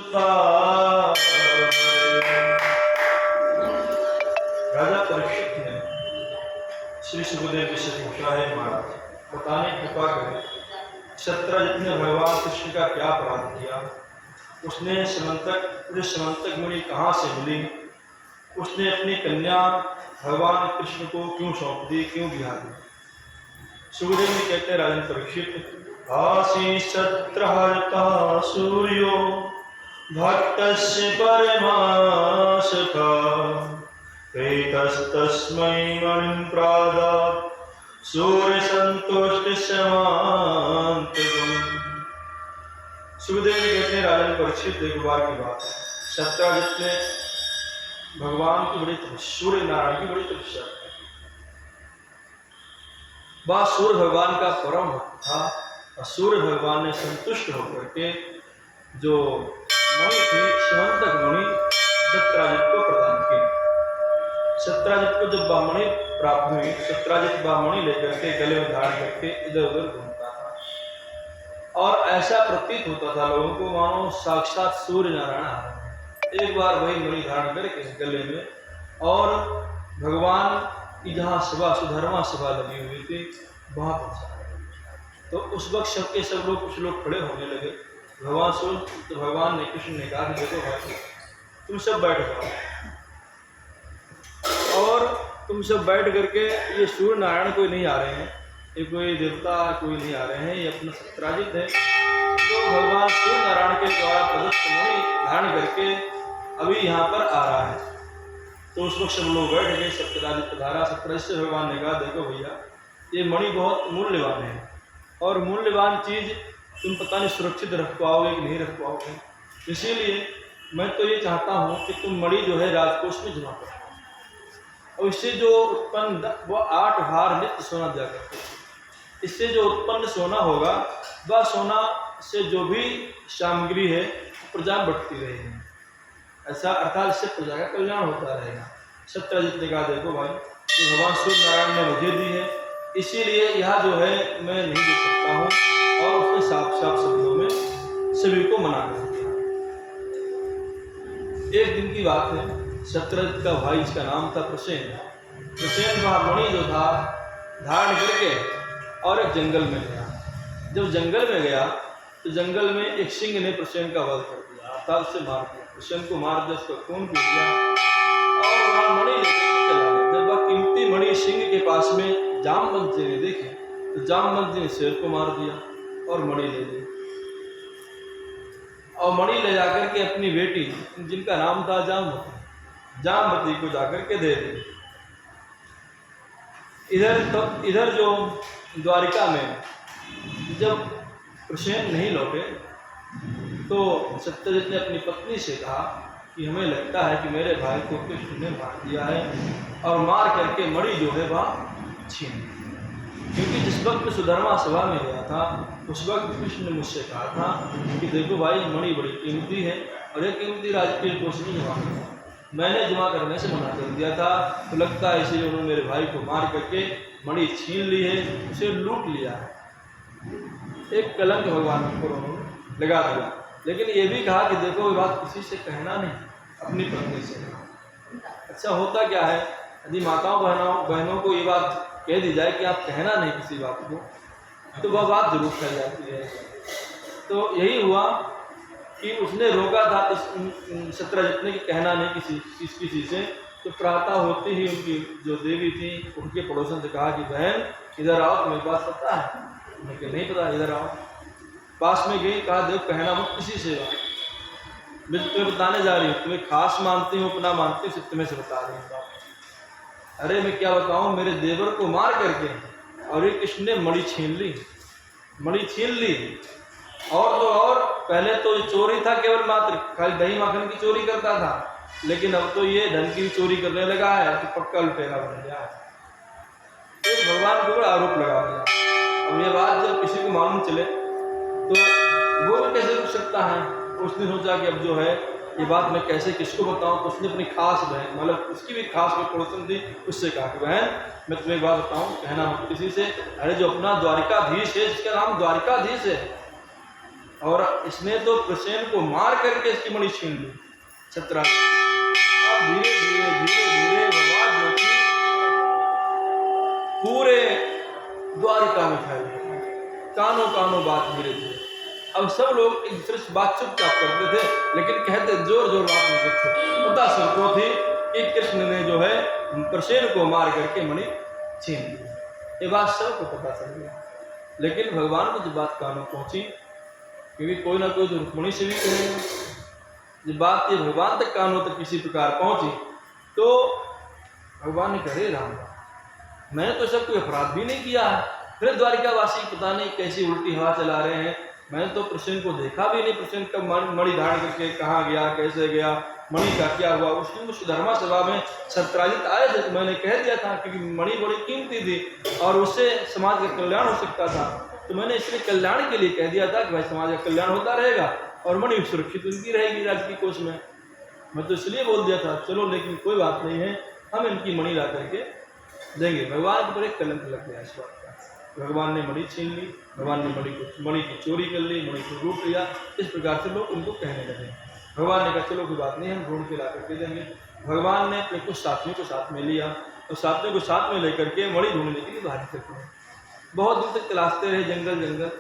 राजा परीक्षित ने श्री सुखदेव जी से पूछा है महाराज, बताने कृपा करें, सत्यजित ने भगवान कृष्ण का क्या अपराध किया? उसने समंतक मुनि कहाँ से मिली? उसने अपनी कन्या भगवान कृष्ण को क्यों सौंप दी, क्यों बिहा दी? सुखदेव जी कहते हैं, राजन परीक्षित, भासी सत्रहर्ता सूर्यो भक्तस्य परमासखा प्रेतस्तस्मै मणिं प्रादात् सूर्यसंतुष्ट समान्तकम्। सुखदेव जी कहते हैं, राजन परीक्षित, एक बार की बात है, सत्यजित ने भगवान की बड़ी सूर्य नारायण की बड़ी तपस्या की। वह सूर्य भगवान का परम भक्त था और सूर्य भगवान ने संतुष्ट होकर के जो मणि थी समंतक मणि सत्यजित को प्रदान की। सत्यजित को जब वह मणि प्राप्त हुई, सत्यजित वह मणि लेकर के गले में धारण करके इधर उधर घूमता था और ऐसा प्रतीत होता था लोगों को मानो साक्षात सूर्य नारायण आ रहे हैं। एक बार वही मणि धारण करके गले में और भगवान की जहाँ सभा सुधर्मा सभा लगी हुई थी वहाँ पहुँचा। तो उस वक्त सबके सब लोग कुछ लोग खड़े होने लगे। भगवान सूर्य, तो भगवान ने कृष्ण ने कहा कि देखो भाई, तुम सब बैठ जाओ और तुम सब बैठ करके, ये सूर्य नारायण कोई नहीं आ रहे हैं, ये कोई देवता कोई नहीं आ रहे हैं, ये अपना सत्यजित है जो भगवान सूर्य नारायण के द्वारा प्रदत्त मणि धारण करके अभी यहाँ पर आ रहा है। तो उस वक्त सब लोग बैठ गए। सत्यजित पधारा। सत्यजित से भगवान ने कहा, देखो भैया, ये मणि बहुत मूल्यवान है और मूल्यवान चीज़ तुम पता नहीं सुरक्षित रख पाओगे कि नहीं रख पाओगे, इसीलिए मैं तो ये चाहता हूँ कि तुम मणि जो है राजकोष में जमा करो और इससे जो उत्पन्न वो 8 भार नित्य सोना दिया करते हैं। इससे जो उत्पन्न सोना होगा वह सोना से जो भी सामग्री है प्रजा बढ़ती रहेगी, ऐसा अर्थात इससे प्रजा का कल्याण होता रहेगा। सत्यजित ने कहा, देखो भाई, ये भगवान सूर्य नारायण ने मुझे दी है, इसीलिए यह जो है मैं नहीं दे सकता हूँ। और उसने साफ साफ शब्दों में सभी को मना कर दिया। एक दिन की बात है, सत्यजित का भाई, इसका नाम था प्रसेन। प्रसेन वह मणि जो था धारण करके और एक जंगल में गया। जब जंगल में गया तो जंगल में एक सिंह ने प्रसेन का वध कर दिया, अर्थात उसे मार दिया। प्रसेन को मार दिया, उसका खून पी दिया और वह मणि लेकर चला गया। जब वह कीमती मणि सिंह के पास में जामवंत जी ने देखी तो जामवंत जी ने शेर को मार दिया और मणि ले ली और मणि ले जाकर के अपनी बेटी, जिनका नाम था जामवती को जाकर के दे दी। इधर जो द्वारिका में जब प्रसेन नहीं लौटे तो सत्यजित ने अपनी पत्नी से कहा कि हमें लगता है कि मेरे भाई को कृष्ण ने मार दिया है और मार करके मणि जो है वह छीन ली। क्योंकि जिस वक्त मैं सुधर्मा सभा में गया था उस वक्त कृष्ण ने मुझसे कहा था कि देखो भाई, मणि बड़ी कीमती है और ये कीमती राजकीय कोष में जमा करना, मैंने जमा करने से मना कर दिया था। तो लगता है इसीलिए उन्होंने मेरे भाई को मार करके मणि छीन ली है, उसे लूट लिया है। एक कलंक भगवान को उन्होंने लगा दिया। लेकिन ये भी कहा कि देखो, ये बात किसी से कहना नहीं, अपनी पत्नी से। अच्छा, होता क्या है, यदि माताओं बहनों को ये बात कह दी जाए कि आप कहना नहीं किसी बात को, तो वह बात जरूर फैल जाती है। तो यही हुआ कि उसने रोका था सत्यजित ने कि कहना नहीं किसी से। तो प्रातः होते ही उनकी जो देवी थी उनके पड़ोसन से कहा कि बहन इधर आओ, तुम्हें बात पता है? उन्हें नहीं पता, इधर आओ। पास में गई, कहा देखो कहना मत किसी से, मैं तुम्हें बताने जा रही हूँ, तुम्हें खास मानती हूँ अपना मानती हूँ, तुम्हें से बता रही हूँ। अरे मैं क्या बताऊँ, मेरे देवर को मार करके और ये कृष्ण ने मणि छीन ली और तो और पहले तो चोरी था केवल मात्र, खाली दही माखन की चोरी करता था, लेकिन अब तो ये धन की भी चोरी करने लगा है, तो पक्का लुटेरा बन गया है। तो भगवान को बड़ा आरोप लगा दिया। अब ये बात जब किसी को मालूम चले तो वो भी कैसे रुक सकता है। उसने सोचा कि अब जो है ये बात मैं कैसे किसको बताऊं। तो उसने अपनी खास बहन, मतलब उसकी भी खास कोई पड़ोसन थी, उससे कहा कि बहन मैं तुम्हें एक बात बताऊं, कहना मत किसी से। अरे जो अपना द्वारिकाधीश है, जिसका नाम द्वारिकाधीश है, और इसने तो प्रसेन को मार करके इसकी मणि छीन ली छत्राजी। अब धीरे धीरे धीरे धीरे भगवान जो थी पूरे द्वारिका में फैल गई, कानों कानों बात धीरे धीरे। अब सब लोग एक दूसरे से बात चुपचाप करते थे, लेकिन कहते जोर जोर बात नहीं करते। पता सबको थी कि कृष्ण ने जो है प्रसेन को मार करके मणि छीन ली, ये बात सबको पता चल गई। लेकिन भगवान को जब बात कानों पहुंची, क्योंकि कोई ना कोई तो रुक्मिणी से भी कहेगा, जब बात ये भगवान तक कानों तक किसी प्रकार पहुंची तो भगवान ने कहे राम मैंने तो सब कोई अपराध भी नहीं किया है, फिर द्वारिकावासी पता नहीं कैसी उल्टी हवा चला रहे हैं। मैंने तो प्रसेन को देखा भी नहीं, प्रसेन कब मणि धारण करके कहाँ गया, कैसे गया, मणि का क्या हुआ। उसकी उस धर्मा सभा में सत्राजित आए थे तो मैंने कह दिया था क्योंकि मणि बड़ी कीमती थी और उससे समाज का कल्याण हो सकता था, तो मैंने इसलिए कल्याण के लिए कह दिया था कि भाई समाज का कल्याण होता रहेगा और मणि सुरक्षित उनकी रहेगी राजकीय कोष में। मैं तो इसलिए बोल दिया था, चलो लेकिन कोई बात नहीं है, हम इनकी मणि ला करके देंगे। भगवान के ऊपर एक कलंक लग गया इस बात का। भगवान ने मणि छीन ली, भगवान ने मणि की चोरी कर ली, मणि को लूट लिया, इस प्रकार से लोग उनको कहने लगे। भगवान ने कहा चलो कोई बात नहीं, हम ढूंढ के ला करके देंगे। भगवान ने अपने कुछ साथियों को साथ में लिया और साथियों को साथ में लेकर के मणि ढूंढने के लिए बाहर निकले। बहुत दूर तक तलाशते रहे, जंगल जंगल।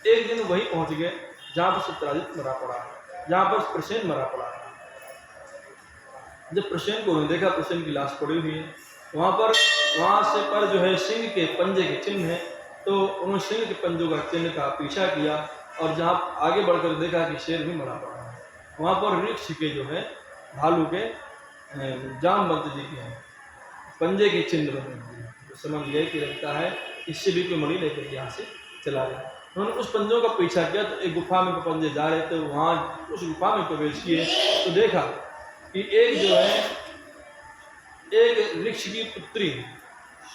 एक दिन वहीं पहुंच गए जहाँ पर सत्राजित मरा पड़ा, जहाँ पर प्रसेन मरा पड़ा। जब प्रसेन को उन्होंने देखा, प्रसेन की लाश पड़ी हुई है, वहाँ से पर जो है सिंह के पंजे के चिन्ह है, तो उन्होंने सिंह के पंजों का चिन्ह का पीछा किया और जहाँ आगे बढ़कर देखा कि शेर भी मरा पड़ा है। वहाँ पर वृक्ष के जो है भालू के जामवंत जी के हैं पंजे के चिन्ह बने हुए, तो समझ गए कि लगता है इससे भी कोई मणि लेकर के यहाँ से चला गया। उन्होंने उस पंजों का पीछा किया तो एक गुफा में पंजे जा रहे थे, वहाँ उस गुफा में प्रवेश किए तो देखा कि एक जो है एक वृक्ष की पुत्री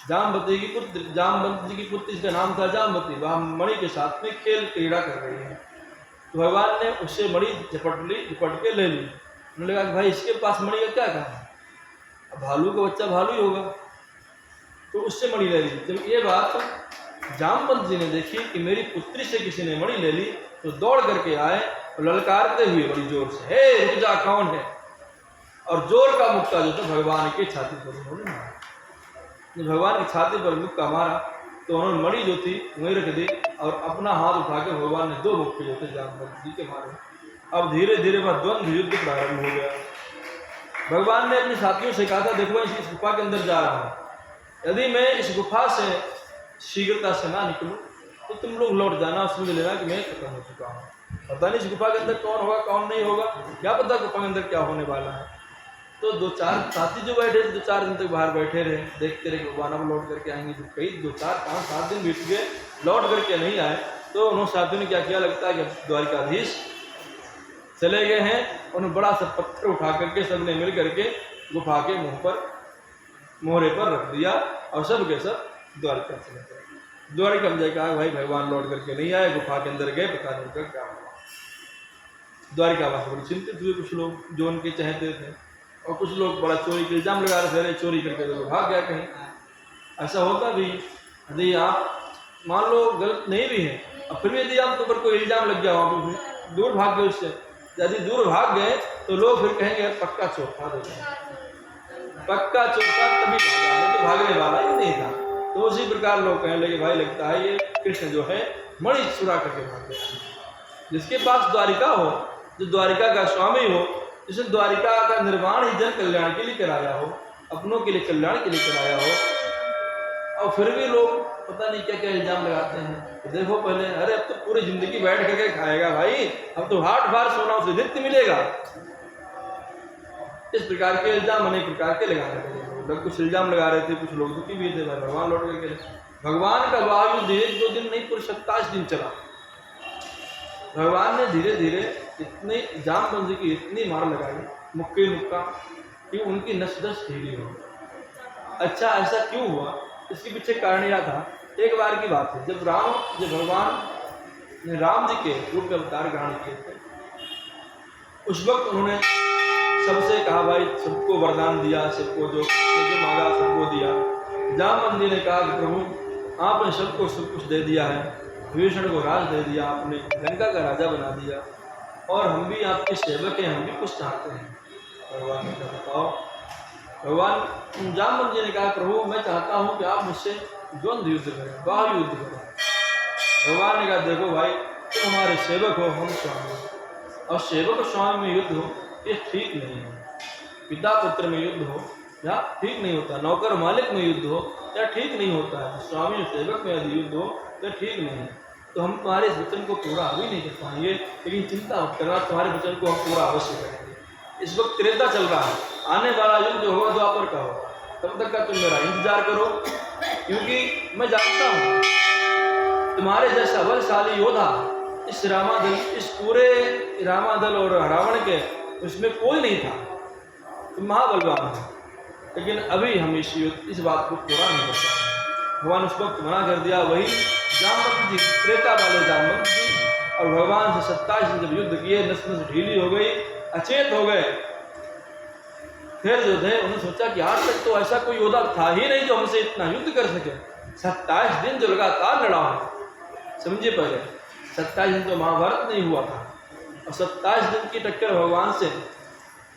जामवती की पुत्री, जामवंत जी की पुत्री, इसका नाम था जामवती, वह मणि के साथ में खेल क्रीड़ा कर रही है। तो भगवान ने उससे मणि झपट के ले ली। उन्होंने कहा कि भाई इसके पास मणि का क्या काम है, अब भालू का बच्चा भालू ही होगा, तो उससे मणि ले ली। जब ये बात जामवंत जी ने देखी कि मेरी पुत्री से किसी ने मणि ले ली, तो दौड़ करके आए और ललकारते हुए बड़ी जोर से, हे रुक जा, कौन है, और जोर का मुक्का जो था भगवान के छाती पर उन्होंने मारा। जब भगवान की छाती पर मुक्का मारा तो उन्होंने मणि जो थी वहीं रख दी और अपना हाथ उठाकर भगवान ने दो मुक्के जो थे जामवंत जी के मारे। अब धीरे धीरे वह द्वंद्व युद्ध प्रारंभ हो गया। भगवान ने अपने साथियों से कहा था, देखो मैं इस गुफा के अंदर जा रहा हूँ, यदि मैं इस गुफा से शीघ्रता से ना निकलूँ तो तुम लोग लौट जाना, समझ लेना कि मैं खत्म हो चुका हूँ। पता नहीं इस गुफा के अंदर कौन होगा कौन नहीं होगा, क्या पता गुफा के अंदर क्या होने वाला है। तो दो चार साथी जो बैठे थे 2-4 दिन तक बाहर बैठे रहे, देखते रहे भगवान अब लौट करके आएंगे। जो कई 2-4-5-7 दिन बीत गए, लौट करके नहीं आए, तो उन्होंने साथियों ने क्या किया, लगता है कि द्वारिकाधीश चले गए हैं। उन्होंने बड़ा सा पत्थर उठा करके सबने मिल करके गुफा के मोहरे पर रख दिया और सब के सब द्वारिका चले गए। द्वारिका में कहा भाई भगवान लौट करके नहीं आए, गुफा के अंदर गए, पता नहीं उनका क्या हुआ। द्वारिकावासी बड़ी चिंतित हुए, कुछ लोग जो उनके चाहते थे, और कुछ लोग बड़ा चोरी के इल्जाम लगा रहे थे, चोरी करके तो भाग गया कहीं। ऐसा होता भी, यदि आप मान लो गलत नहीं भी है और फिर भी यदि आपके ऊपर कोई इल्जाम लग गया वहाँ पर, दूर भाग गए उससे, यदि दूर भाग गए तो लोग फिर कहेंगे पक्का चोर था, पक्का चोर था तभी भागा, नहीं तो भागने वाला ही नहीं था। तो उसी प्रकार लोग कहने लगे भाई लगता है ये कृष्ण जो है मणि चुरा करके भाग गया। जिसके पास द्वारिका हो, जो द्वारिका का स्वामी हो, जिसने द्वारिका का निर्माण ही जन कल्याण के लिए कराया हो, अपनों के लिए कल्याण के लिए कराया हो, और फिर भी लोग पता नहीं क्या क्या इल्जाम लगाते हैं। तो देखो पहले, अरे अब तो पूरी जिंदगी बैठ करके खाएगा भाई, अब तो हाट बार सोना उसे नित्य मिलेगा। इस प्रकार के इल्जाम अनेक प्रकार के लगाने लगे लोग। कुछ इल्जाम लगा रहे थे, कुछ लोग दुखी भी थे, भाई भगवान लौट करके। भगवान का वायुयुद्ध 1-2 दिन नहीं, पूरे 27 दिन चला। भगवान ने धीरे धीरे इतनी जामवंत जी की इतनी मार लगाई मुक्के मुक्का कि उनकी नस दस ढीली हो। अच्छा ऐसा क्यों हुआ, इसके पीछे कारण यह था, एक बार की बात है जब भगवान ने राम जी के रूप में अवतार ग्रहण किए थे, उस वक्त उन्होंने सबसे कहा भाई सबको वरदान दिया, सबको जो मांगा सबको दिया। जामवंत जी ने कहा कि प्रभु आपने सबको सब कुछ दे दिया है, विभीषण को राज दे दिया, आपने लंका का राजा बना दिया, और हम भी आपके सेवक हैं, हम भी कुछ चाहते हैं। भगवान ने कहा बताओ। भगवान जामवंत जी ने कहा प्रभु मैं चाहता हूँ कि आप मुझसे द्वंद्व युद्ध करें, बाहु युद्ध करें। भगवान ने कहा देखो भाई तुम हमारे सेवक हो, हम स्वामी हो, और सेवक स्वामी में युद्ध हो ये ठीक नहीं है। पिता पुत्र में युद्ध हो या ठीक नहीं होता, नौकर मालिक में युद्ध हो या ठीक नहीं होता है, स्वामी और सेवक में यदि युद्ध हो तो ठीक नहीं है। तो हम तुम्हारे इस वचन को पूरा अभी नहीं कर पाएंगे, लेकिन चिंता मत करना, तुम्हारे वचन को हम पूरा अवश्य करेंगे। इस वक्त त्रेता चल रहा है, आने वाला युद्ध जो होगा द्वापर का होगा, तब तक का तुम मेरा इंतजार करो, क्योंकि मैं जानता हूँ तुम्हारे जैसा बलशाली योद्धा इस रामादल, इस पूरे रामादल और रावण के उसमें कोई नहीं था। तुम महाबलवान हो, लेकिन अभी हम इस बात को पूरा नहीं कर सकते। भगवान उस वक्त मना कर दिया। वही जामवंत जी, त्रेता वाले जामवंत जी और भगवान से 27 दिन जब युद्ध किए, नस नस ढीली हो गई, अचेत हो गए। फिर जो थे उन्होंने सोचा कि आज तक तो ऐसा कोई योद्धा था ही नहीं जो हमसे इतना युद्ध कर सके। 27 दिन जो लगातार लड़ा है, समझिए पहले 27 दिन तो महाभारत नहीं हुआ था, और 27 दिन की टक्कर भगवान से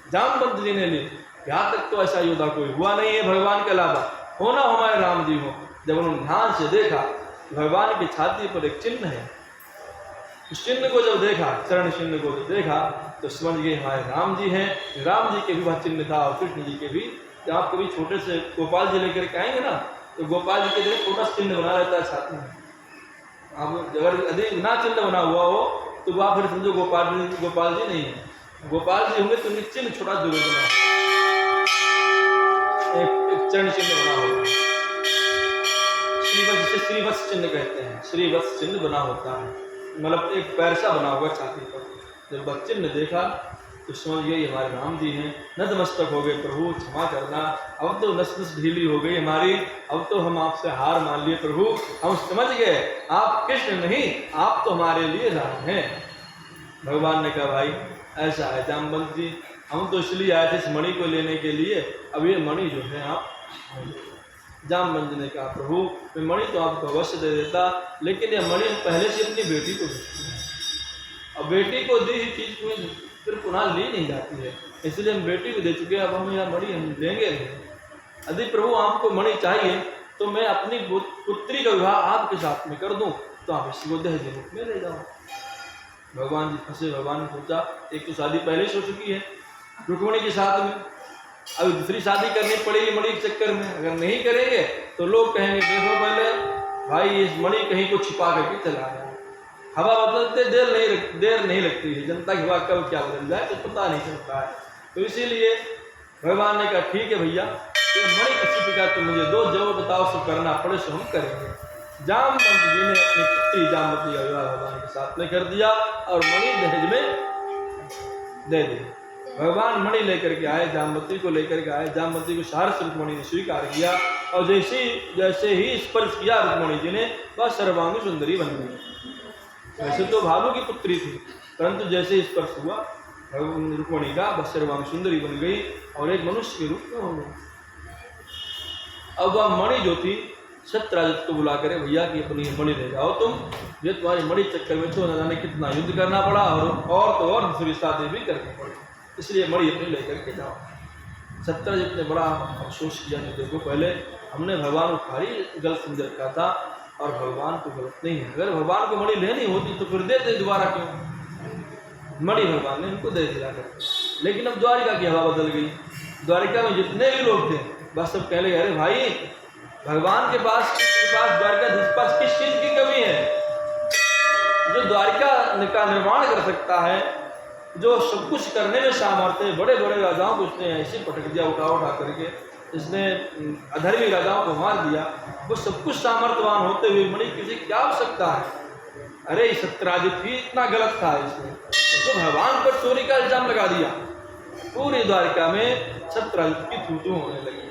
जामवंत जी ने ली। यहाँ तक तो ऐसा योद्धा कोई हुआ नहीं है भगवान के अलावा, होना हमारे राम जी हो। जब उन्होंने ध्यान से देखा भगवान की छाती पर एक चिन्ह है, उस चिन्ह को जब देखा, चरण चिन्ह को जब देखा तो समझ गए हमारे राम जी हैं। राम जी के भी वह चिन्ह था और कृष्ण जी के भी। जब आप कभी छोटे से गोपाल जी लेकर के आएंगे ना, तो गोपाल जी के लिए छोटा चिन्ह बना रहता है छाती में। आप अगर अधिक ना चिन्ह बना हुआ हो तो वह फिर समझो गोपाल जी नहीं है। गोपाल जी होंगे तो चिन्ह छोटा जरूर बना, एक चरण चिन्ह बना होगा, श्रीवत्स, जिसे श्रीवत्स चिन्ह कहते हैं, श्रीवत्स चिन्ह बना होता है, मतलब एक पैरसा बना हुआ छाती पर। जब वह चिन्ह देखा तो समझ गए हमारे राम जी हैं। नतमस्तक हो गए, प्रभु क्षमा करना, अब तो नस नस ढीली हो गई हमारी, अब तो हम आपसे हार मान लिए प्रभु, हम समझ गए आप कृष्ण नहीं, आप तो हमारे लिए राम हैं। भगवान ने कहा भाई ऐसा है जामवंत जी, हम तो इसलिए आए थे इस मणि को लेने के लिए, अब ये मणि जो है आप। जामवंत जी ने कहा प्रभु मैं मणि तो आपको अवश्य दे देता, लेकिन यह मणि पहले से अपनी बेटी को देती है, अब बेटी को दी हुई चीज में फिर पुनः ली नहीं जाती है, इसलिए हम बेटी को दे चुके हैं, अब हम यह मणि हम देंगे नहीं। यदि प्रभु आपको मणि चाहिए तो मैं अपनी पुत्री का विवाह आपके साथ में कर दूं, तो आप इसको दहेज रूप में ले जाओ। भगवान जी फंसे। भगवान ने सोचा एक तो शादी पहले ही हो चुकी है रुक्मिणी के साथ में, अभी दूसरी शादी करनी पड़ेगी मणि के चक्कर में। अगर नहीं करेंगे तो लोग कहेंगे देखो पहले भाई इस मणि कहीं को छिपा करके चला गया। हवा बदलते देर नहीं लगती है, जनता की हवा कब क्या बदल जाए तो पता नहीं चलता है। तो इसीलिए भगवान ने कहा ठीक है भैया ये मणि किसी प्रकार तुम मुझे दो, जो बताओ सो करना पड़े सो हम करेंगे। जामवंत जी ने अपनी पुत्री जामवती का विवाह भगवान के साथ में कर दिया और मणि दहेज में दे दी। भगवान मणि लेकर के आए, जामवती को लेकर के आए, जामवती को सहर्ष रुक्मिणी ने स्वीकार किया, और जैसे ही स्पर्श किया रुक्मिणी जी ने वह सर्वांगी सुंदरी बन गई। वैसे तो भालू की पुत्री थी, परंतु जैसे ही स्पर्श हुआ रुक्मिणी का वह सर्वांगी सुंदरी बन गई और एक मनुष्य के रूप में हो गई। अब वह मणि जो थी सत्यराजित को बुला करे भैया कि अपनी मणि ले जाओ तुम, ये तुम्हारी मणि चक्कर में तो न जाने कितना युद्ध करना पड़ा और तो और दूसरी शादी भी करनी पड़ी, इसलिए मणि अपनी लेकर के जाओ। सत्यराजित ने बड़ा अफसोस किया कि देखो पहले हमने भगवान को खाली गलत समझ रखा था और भगवान को गलत नहीं है। अगर भगवान को मणि लेनी होती तो फिर देते दोबारा क्यों। मणि भगवान ने उनको दे दिया कर, लेकिन अब द्वारिका की हवा बदल गई। द्वारिका में जितने भी लोग थे बस सब कहने अरे भाई भगवान के पास द्वारिका के पास किस चीज की कमी है, जो द्वारिका का निर्माण कर सकता है, जो सब कुछ करने में सामर्थ्य है। बड़े बड़े राजाओं को उसने ऐसे पटक दिया उठा करके, इसने अधर्मी राजाओं को मार दिया, वो सब कुछ सामर्थ्यवान होते हुए मणि किसी क्या आवश्यकता है। अरे सत्यराजित भी इतना गलत था, इसने तो भगवान पर चोरी का इल्जाम लगा दिया। पूरी द्वारिका में सत्यराजित की थू होने लगी,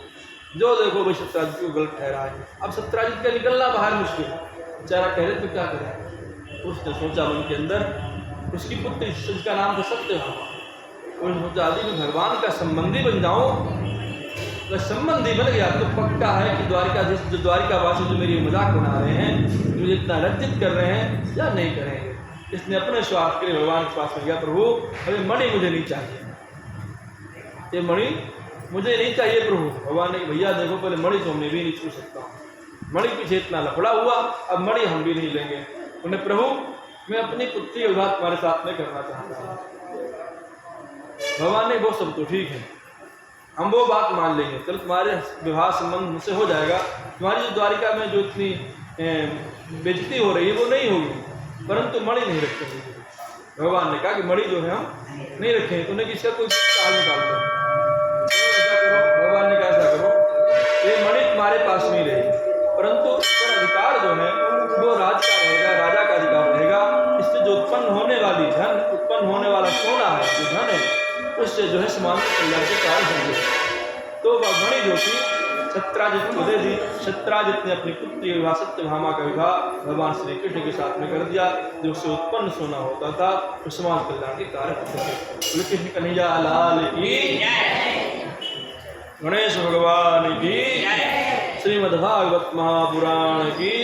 जो देखो भाई सत्यराजित को गलत ठहरा है। अब सत्यराजित का निकलना बाहर मुश्किल, बेचारा कह रहे तो क्या करें। उसने सोचा मन के अंदर, उसकी पुत्री जिसका नाम था सत्यभामा, उसने सोचा यदि मैं भगवान का संबंधी बन जाऊं अगर संबंध ही बन गया तो पक्का है कि द्वारिकाधीश जो द्वारिकावासी जो मेरी मजाक बना रहे हैं, मुझे इतना लज्जित कर रहे हैं या नहीं करेंगे। इसने अपने स्वार्थ के लिए भगवान के पास में गया, प्रभु अरे मणि मुझे नहीं चाहिए, ये मणि मुझे नहीं चाहिए प्रभु। भगवान ने भैया देखो पहले मणि तो मैं भी नहीं छू सकता हूँ, मणि पीछे इतना लफड़ा हुआ, अब मणि हम भी नहीं लेंगे। उन्हें प्रभु मैं अपनी पुत्री का विवाह तुम्हारे साथ में करना चाहता हूँ। भगवान ने वो सब तो ठीक है, हम वो बात मान लेंगे, चलो तुम्हारे विवाह संबंध मुझसे हो जाएगा, तुम्हारी जो द्वारिका में जो इतनी बेइज्जती हो रही है वो नहीं होगी, परंतु मणि नहीं रखेंगे। भगवान ने कहा कि मणि जो है हम नहीं रखेंगे, तो उन्हें किसका कोई काल निकाल दो, ऐसा करो। भगवान ने कहा ऐसा करो, ये मणि तुम्हारे पास नहीं रहेगी, परंतु इसका अधिकार जो है वो राज का रहेगा, राजा का अधिकार रहेगा। इससे जो उत्पन्न होने वाली धन, उत्पन्न होने वाला सोना है, जो धन है, उससे जो है समाज कल्याण के कारण होंगे। तो वह मणि जो थी सत्राजित को दे दी। सत्राजित ने अपनी पुत्री विवाह सत्यभामा का विवाह भगवान श्री कृष्ण के साथ में कर दिया, जो उससे उत्पन्न सोना होता था तो समाज कल्याण के कार्य होते थे। कृष्ण कन्हैया लाल की, गणेश भगवान की, श्रीमद्भागवत महापुराण की।